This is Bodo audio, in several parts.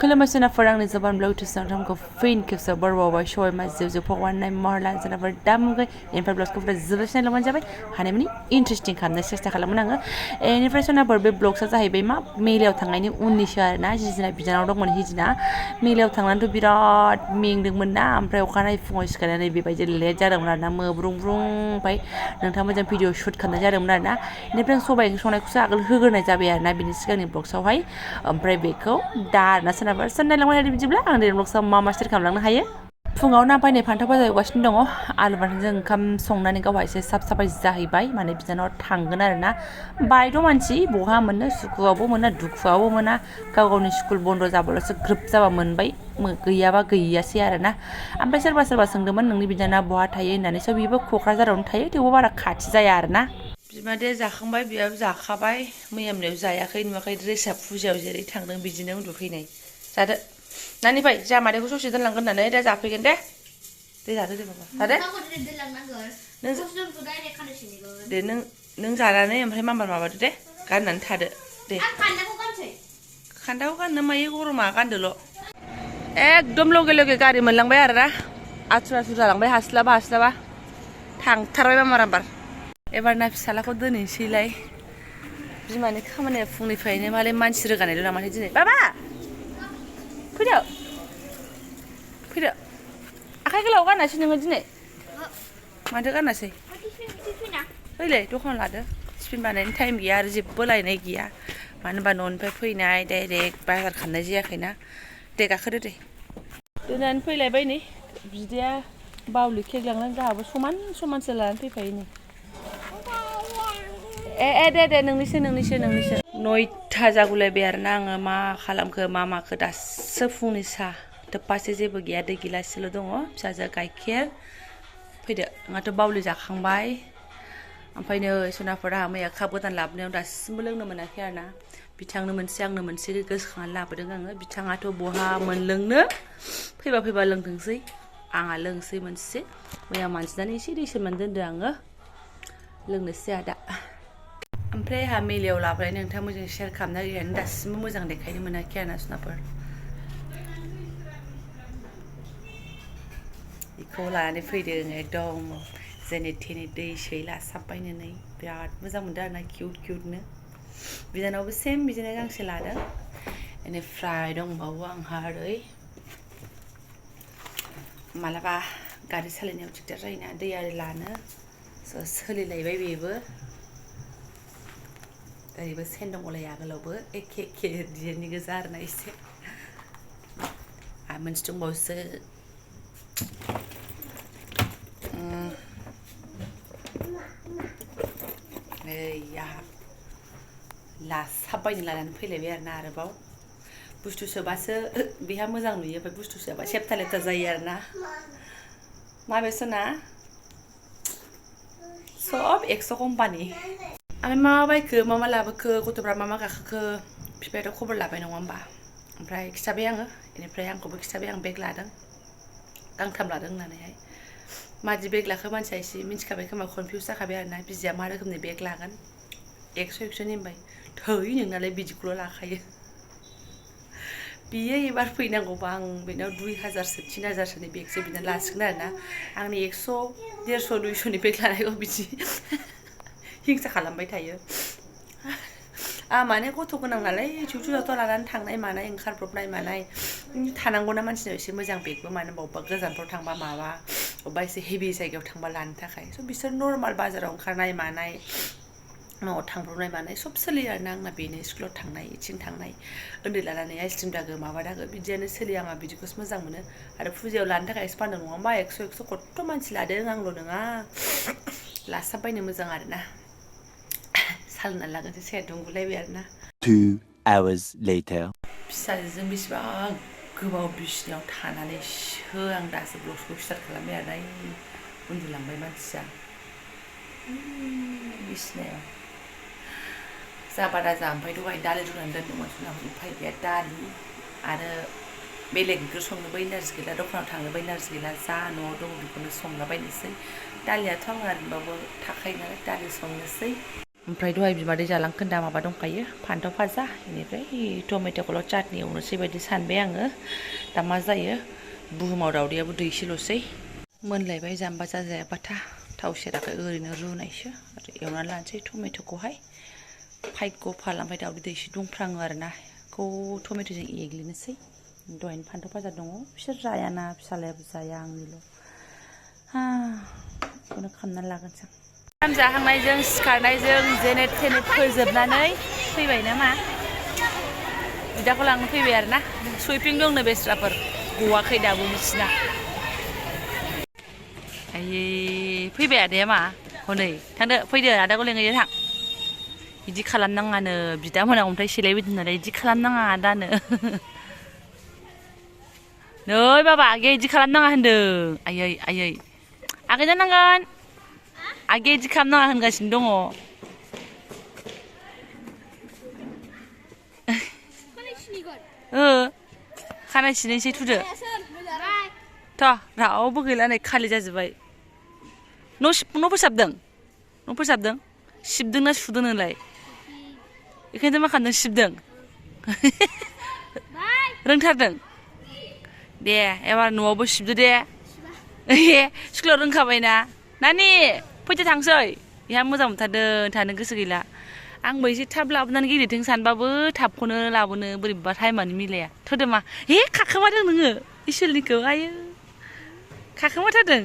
खुलुमबाय आंनि Jobanivlog नोंथांमोनखौ फिन खेबसे बरबावबाय सबाय माजियाव फगवाननाय महरला जोंनाफोर दामुगै इनफार ब्लग्सखौ जोबोद सिनाय लंबानो जाबाय हानायमानि इन्टारेस्टिं खालामनो सेस्था खालामोन आङो एनिफ्राय सोनाफोर बे ब्लग्सआ जाहैबाय मा मेलायाव थांनायनि उननिसो आरोना जिजिना बिनानाव दंमोन हिजिना मेलायाव थांनानैथ' बिराद मेंदोंमोन ना ओमफ्राय अखानायै फुङाव सिखारनानै बेबायदि लेट जादोंमोन आरोना मोब्रुं ओमफ्राय नोंथांमोनजों भिडिअ शुट खालामनाय जादोंमोन आरोना बेनिफ्राय सबाय ओंख्रि संनायखौसो आगोल होग्रोनाय जाबाय आरोना बिनि सिगांनि ब्लग्सआवहाय ओमफ्राय बेखौ दा आरोना सोरनाबा नायलांबाय थादो बिदिब्ला आं दिनै ब्लग्सआव मा स्टार्ट खालामलांनो हायो फुङाव नाफायनाय फान्थाव भाजा एवगासिनो दङ आलु बाथोनजों ओंखाम संनानै गावहा एसे साफ साफाय जाहैबाय माने बिनानाव थांगोन आरोना बायद' मानसि बहा मोननो सुखुआवबो मोना दुखुआवबो मोना गाव गावनि स्कुल बन्द' जाबाल'सो ग्रोब जाबा मोनबाय गैयाबा गैयासै आरोना ओमफ्राय सोरबा सोंदोंमोन नोंनि बिनानावा बहा थायो होननानै स' बिबो क'क्राझारावनो थायो थेवबो बारा खाथि जाया आरोना बिमादैया जाखांबाय बिहाबो जाखाबाय मैया मोनायाव जायाखै नुवाखै ड्रेसआ फुजायाव जेरै थांदों बिदिनो उन्दुफैनाय जादो नानिफाय जा मादैखौ ससे दोनलांगोन होननानै दा जाफैगोन दे जादो दे बाबा जादो दे नों जानानै ओमफ्राय माम्बार माबादो दे गाननानै थादो दे खान्दाखौ गाननो मायो गरमा गानदोल' एकदम लगे लगे गारि मोनलांबाय आरोना आथुर जालांबाय हास्लाबा थांथारबाय मामार एबार ना फिसालाखौ दोनहैसैलाय बिमानि खामानिया फुंनिफ्रायनो मालाय मानसि रोगानायल' नामाथाय दिनै बाबा फैदो आखाइ गोलाव गानासै नोङो दिनै माथो गानासै फैलाय दखान लादो टिफिन बानायनो टाइम गैया आरो जेबो लायनाय गैया मानो होनबा न'निफ्राय फैनाय डाइरेक्ट बाजार खालामनाय जायाखैना दे गाखोदो दे दोननानै फैलायबाय नै बिदाया बावलि केक लांनानै गाहाबो समानसो लानानै फैफायो नै दे नोंनिसो 9था जागुलायबाय आरोना आङो मा खालामखो मा माखो दासो फुंनि साहा थोबपासे जेबो गैया दै गिलासेल' दङ फिसाजोआ गाइखेर फैदो आंहाथ' बावलि जाखांबाय ओमफ्राय नै सनाफोरा मैया काप गोदान लाबोनायाव दासिमबो लोंनो मोनाखै आरोना बिथांनो मोनसे आंनो मोनसे गोसोखांनानै लाबोदों आङो बिथाङाथ' बहा मोनलोंनो फैबा लोंथोंसै आंहा लोंसै मोनसे मैया मानजिनानै एसे दै सोमनानै दोनदो आङो लोंनोसै आदा ओमफ्राय आंहा मेलायाव लाबोनाय नोंथांमोनजों शेयार खालामनो नागिरनानै दासिमबो मोजां देखायनो मोनाखै आरोना सनाफोर बेखौ लानानै फैदों एकदम जेने थेने दै सै लासाबबायनो नै बिराद मोजां मोनदों आरोना किउटनो बिनानावबो सेम बिदिनो गांसे लादों बेनिफ्राय दंबावो आंहा ओरै मालाबा गारि सालायनायाव दिगदार जायोना दै आरि लानो सोलिलायबाय बेबो ओरैबो सेन दंलाय आगोलावबो एखे डिजाइननि गोजा आरोना एसे आरो मोनसे दंबावोसो नै आहा लासाबबायनो लानानै फैलायबाय आरोना आरोबाव बुस्थु सोबासो बेहा मोजां नुयो ओमफ्राय बुस्थु सोबा सेबथा लेबथा जायो आरोना माबे सना सब 100 कम्पानि आरो मा बायखो मा लाबोखो गथ'फ्रा मा गाखोखो बिफायाथ' खबर लाबाय नङा होमबा ओमफ्राय खिथाबाय आङो बेनिफ्राय आंखौबो खिथाबाय आं बेग लादों गांथाम लादों होननानैहाय मादि बेग लाखो मानसिया एसे मिन्थिखाबाय खोमा कनफिउस जाखाबाय आरोना बिजिया मा रोखोमनि बेग लागोन 100 होनबाय थै नोंनालाय बिदिखौल' लाखायो बियो एबार फैनांगौबा आं बेनाव 2000सो 3000सोनि बेगसो बिनानै लासिगोन आरोना आंनि 100 150 200नि बेग लानायखौ बिदि हिंसा खालामबाय थायो आं माने गथ' गोनां नालाय टिउसनावथ' लानानै थांनाय मानाय ओंखारब्रबनाय मानाय थानांगौना मानसिनाव एसे मोजां बेगबो मानो होनबा अबेबा गोजानफ्राव थांबा माबा अबेबा एसे हेभि जायगायाव थांबा लानो थाखाय स' बिसोर नर्माल बाजाराव ओंखारनाय मानाय न'आव थांब्रबनाय मानाय सब सोलियो आरोना आंना बेनो स्कुलाव थांनाय इथिं थांनाय उन्दै लानानै आइसक्रिम दागो माबा दागो बिदियानो सोलियो आंहा बिदिखौसो मोजां मोनो आरो फुजायाव लानो थाखाय एक्सपान्ड नङा होमबा 100 खथ' मानसि लादों आंल' नङा लासाबबायनो मोजां आरोना सालना लागोनसो साया दुंगुलायबाय आरोना 2 hours later फिसाजों बेसेबां गोबाव बिसिनायाव थानानैसो आं दासो ब्लगखौ स्टार्ट खालामबाय आरोना उन्दुलांबाय मानसिया बिसिनायाव जाबा दा ओमफ्राय दहाय दालि रुनानै दोनदोंमोन सोनाबा उफाय गैया दालि आरो बेलेग ओंख्रि संनोबो इनार्जि गैला दखानाव थांनोबो इनार्जि गैला जा न'आव दङ बेखौनो संलाबायनोसै दालियाथ' आं ओरैनोबाबो थाखायो नालाय दालि संनोसै ओमफ्राय दहाय बिमादै जालांखोन्दा माबा दंखायो फान्थाव फाजा बेनिफ्राय टमेट'खौल' चाटनि एवनोसै बायदि सानबाय आङो दा मा जायो बुहुमाव दावदैयाबो दैसेल'सै मोनलायबाय जाम्बा जाजायाबाथा थाव सेराखै ओरैनो रुनायसो आरो एवनानै लानोसै टमेट'खौहाय फाइग' फालांबाय दावदै दैसे दंफ्राङो आरोना बेखौ टमेट'जों एग्लिनोसै दहायनो फान्थाव फाजा दङ बिसोर जायाना फिसालायाबो जाया आंनिल' बेखौनो खालामनानै लागोनसै आं ओंखाम जाखांनायजों सिखारनायजों जेने थेने फोजोबनानै फैबाय नामा बिदाखौ लांनो फैबाय आरोना सुइपिं दंनो बेस्राफोर गवाखै दाबो बिसिना आयै फैबाय आदाया मा हनै थांदो फैदो आदाखौ लेंहैदो थां बिदि खालामनाङानो बिदा मोना ओमफ्राय सेलायबोदों नालाय बिदि खालामनाङा आदानो नै बाबा आगैया बिदि खालामनाङा होनदों आयै आयै आगै जानांगोन आगैया बिदि खालामनाङा होनगासिनो दङ खानाय सिननोसै थुदो थ' रावबो गैला नै खालि जाजोब्बाय न' फोसाबदों न' फोसाबदों सिबदोंना सुदों नोंलाय बेखायनोथ' मा खालामदों सिबदों रोंथारदों दे एबार न'आवबो सिबदो दे स्कुलाव रोंखाबायना नानि फैदो थांसै बेहा मोजां मोनथारदों थानो गोसो गैला आंबो एसे थाब लाबोनानै गेलेथों सानबाबो थाबखौनो लाबोनो बोरैबा टाइमानो मिलाया थोदो मा खाखोमादों नोङो इसोरनिखौ आयो खाखोमाथारदों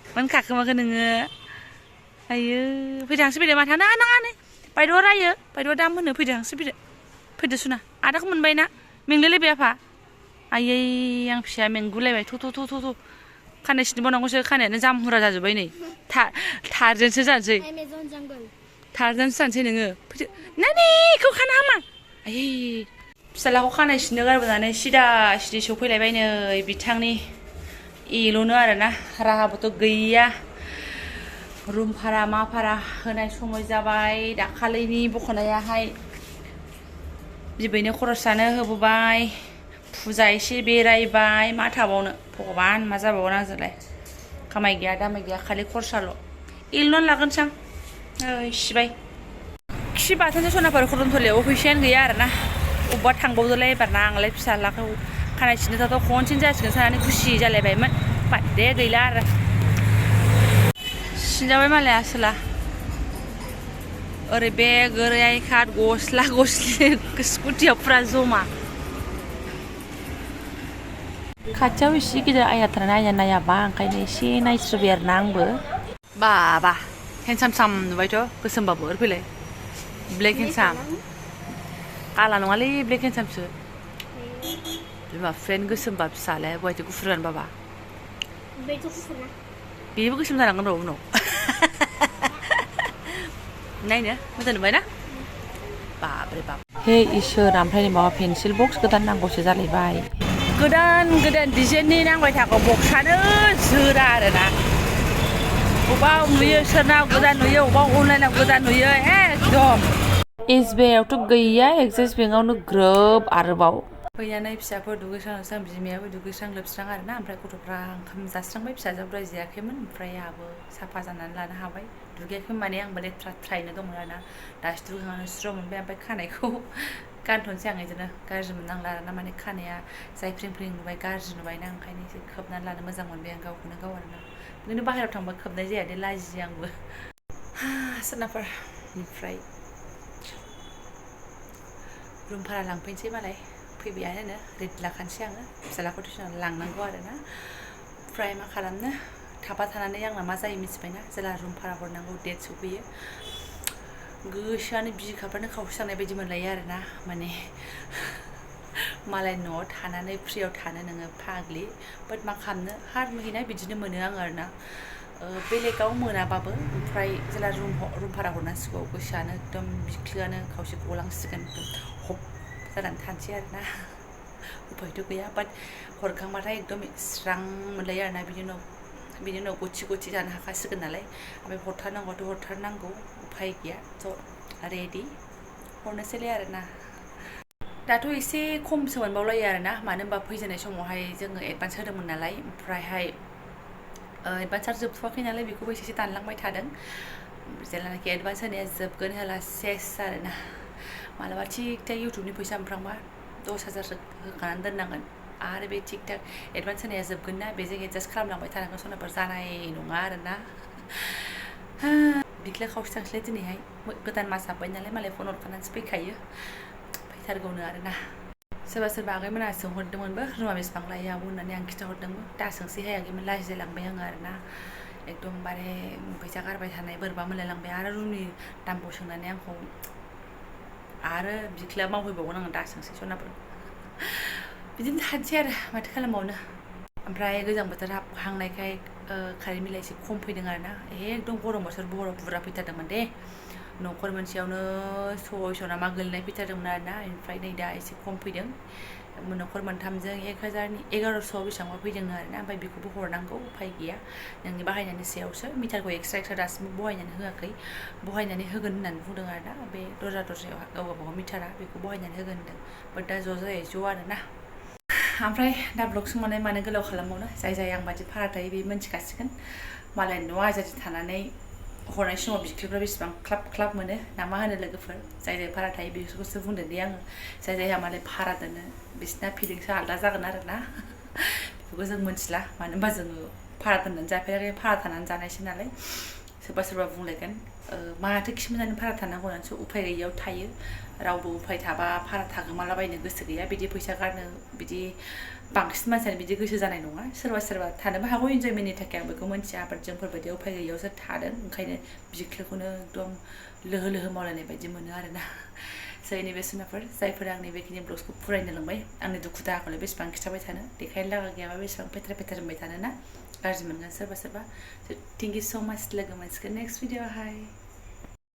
मानो खाखोमाखो नोङो आयो फैदो हांसो फैदो मा थानाङा नाङानो बायद'आ रायो बायद'आ दाम होनो फैदो हांसो फैदो सुना आदाखौ मोनबाय ना मेंलायलायबाय आफा आयै आं फिसाया मेंगुलायबाय थ' खानाय सिनबावनांगौसो खानायानो जामहुरा जाजोब्बाय नै थारजोंसो जानोसै थारजोंसो जानोसै नोङो फैदो नानिखौ खाना हामा आयै फिसालाखौ खानाय सिननो गारबोनानै सिदा सिदि सफैलायबाय नै बिथांनि एल'नो आरोना राहाबोथ' गैया रुम भारा मा भारा होनाय समय जाबाय दाखालिनि बख'नायाहाय बिबैनो खरस जानो होबोबाय फुजा एसे बेरायबाय मा थाबावनो भगबान मा जाबावनो आंजोंलाय खामाय गैया दामाय गैया खालि खरसाल' एलनानै लागोनसां सिबाय खि बाथोनसो सनाफोर खरमथलायाव फैसायानो गैया आरोना अबेबा थांबावदोलाय एबारना आंलाय फिसालाखौ खानाय सिननोथ' खनसेनो जासिगोन सानानै खुसि जालायबायमोन बाददे गैला आरो सिनजाबाय मालाय आसोला ओरै बेग ओरै आइ कार्ड गस्ला गस्लि स्कुटियाव फुरा जमा खाथियाव एसे गिदिर आइयाथार नायाबा ओंखायनो एसे नायस्रोबाय आरोना आंबो बाबा हेन्डसाम साम नुबायथ' गोसोमबाबो ओरै फैलाय ब्लेक हेन्डसाम काला नङालै ब्लेक हेन्डसामसो बिमा फ्रेन्ड गोसोमबा फिसालाया बहायथो गुफुरानो बाबा बेबो गोसोम जानांगोन र' उनाव नायनो मोजां नुबाय ना बाब्रे बाब हे इसोर ओमफ्राय माबा पेन्सिल बक्स गोदान नांगौसो जालायबाय गोदान डिजाइननि नांबाय थागौ बक्सआनो जोरा आरोना अबाव नुयो सोरनाव गोदान नुयो अबाव अनलाइनाव गोदान नुयो एकदम SBI आवथ' गैया एक्सिस बेंकआवनो ग्रोब आरोबाव फैनानै फिसाफोर दुगैस्रां लोबस्रां बिमायाबो दुगैस्रां लोबस्रां आरोना ओमफ्राय गथ'फ्रा ओंखाम जास्रांबाय फिसाजोआबो रायजायाखैमोन ओमफ्राय आंहाबो साफा जानानै लानो हाबाय दुगैयाखै माने आंबो लेथ्रा थ्रायनो दंमोन आरोना दासो दुगैखांनानै स्र' मोनबाय ओमफ्राय खानायखौ गानथ'नोसै आं बिदिनो गाज्रि मोननांला आरोना माने खानाया जाय फ्रिं फ्रिं नुबाय गाज्रि नुबायना ओंखायनो एसे खोबनानै लानो मोजां मोनबाय आं गावखौनो गाव आरोना बिदिनो बाहेरायाव थांबा खोबनाय जाया दे लाजियो आंबो सोरनाफोर ओमफ्राय रुम भारा लांफैनोसै मालाय फैबायानो रेडि लाखानोसै आङो फिसालाखौ टिउसनाव लांनांगौ आरोना ओमफ्राय मा खालामनो थाबा थानानै आंना मा जायो मिथिबायना जेला रुम भारा हरनांगौ डेट सफैयो गोसोआनो बिखाफ्रानो खावसेलांनाय बायदि मोनलायो आरोना माने मालायनि न'आव थानानै फ्रियाव थानो नोङो फाग्लि बाट मा खालामनो हार मुहिना बिदिनो मोनो आङो आरोना बेलेगाव मोनाबाबो ओमफ्राय जेला रुम भारा हरनांसिगौ गोसोआनो एकदम बिख्लोआनो खावसे गलांसिगोन हब जानानै थानोसै आरोना उफायथ' गैया बाट हरखांबाथाय एकदम स्रां मोनलायो आरोना बिनि उनाव गथि जानो हाखासिगोन नालाय ओमफ्राय हरथारनांगौआथ' हरथारनांगौ उफाय गैया थ' रेडि हरनोसैलाय आरोना दाथ' एसे खमसो मोनबावलायो आरोना मानो होनबा फैजेननाय समावहाय जोङो एडभान्स होदोंमोन नालाय ओमफ्रायहाय एडभान्सआ जोबथ'वाखै नालाय बेखौबो एसे दानलांबाय थादों जेलानाखि एडभान्स होनाया जोबगोन होला सेस आरोना मालाबा थिग थाक इउटुबनि फैसा मोनफ्रांबा 10,000 होखानानै दोननांगोन आरो बे थिग थाक एडभान्स होनाया जोबगोन ना बेजों एडजास्ट खालामलांबाय थानांगोन सनाफोर जानाय नङा आरोना बिख्ला खावसे थांसैलाय दिनैहाय गोदान मास हाबबाय नालाय मालाय फन हरखानानैसो फैखायो फैथारगौनो आरोना सोरबा आगैमोना सोंहरदोंमोनबो रुमा बेसेबां लायो आब' होननानै आं खिन्थाहरदोंमोन दा सोंसैहाय आगैमोन लाजिलायलांबाय आङो आरोना एकदमबारे फैसा गारबाय थानाय बोरैबा मोनलायलांबाय आरो रुमनि दामखौ सोंनानै आंखौ आरो बिख्ला मावहैबावगोन आङो दा सोंसै सनाफोर बिदिनो थानोसै आरो माथो खालामबावनो ओमफ्राय गोजां बोथोर हाबहांनायखाय कारेन्ट बिला एसे खम फैदों आरोना एकदम गरम बोथोर बरफ बुरजा फैथारदोंमोन दे न'खर मोनसेयावनो 600 ना मा गोलैनाय फैथारदोंमोन आरोना ओमफ्राय नै दा एसे खम फैदों न'खर मोनथामजों 1100 बेसेबांबा फैदों आरोना ओमफ्राय बेखौबो हरनांगौ उफाय गैया नोंनि बाहायनायनि सायावसो मिटारखौ एक्सट्रा दासिमबो बहायनानै होआखै बहायनानै होगोन होननानै बुंदों आरोना बे दरजायाव गावबागाव मिटारा बेखौ बहायनानै होगोन होनदों बाट दा ज' जायै ज' आरोना ओमफ्राय दा ब्लग संनानै मानो गोलाव खालामबावनो जाय आं बादि भारा थायो बे मिन्थिखासिगोन मालायनि न'आव आजादि थानानै हरनाय समाव बिख्लोफ्रा बेसेबां ख्लाब मोनो ना मा होनो लोगोफोर जाय भारा थायो बिसोरखौसो बुंदों दे आङो जायहा मालाय भारा दोनो बिसिना फिलिंसआ आलादा जागोन आरोना बेखौ जों मिथिला मानो होनबा जोङो भारा दोननानै जाफेराखै भारा थानानै जानायसो नालाय सोरबा बुंलायगोन माथो खि मोननानै भारा थानांगौ होननानैसो उफाय गैयियाव थायो रावबो उफाय थाबा भारा थागोमालाबायनो गोसो गैया बिदि फैसा गारनो बिदि बांसिन मानसियानो बिदि गोसो जानाय नङा सोरबा थानोबो हागौ इन्जयमेन्टनि थाखाय आं बेखौ मिन्थिया बाट जोंफोरबायदि उफाय गैयियावसो थादों ओंखायनो बिख्लोखौनो एकदम लोहो मावलायनाय बायदि मोनो आरोना जोंनि बे सुनाफोर जायफोरा आंनि बेखिनि ब्लग्सखौ फरायनो लांबाय आंनि दुखु दाहाखौलाय बेसेबां खिथाबाय थानो देखायनो लागा गैयाबा बेसेबां फेथ्रा होनबाय थानो ना गाज्रि मोनगोन सोरबा थेंक इउ स' माच लोगो मोनसिगोन नेक्स्ट भिडिअ'आवहाय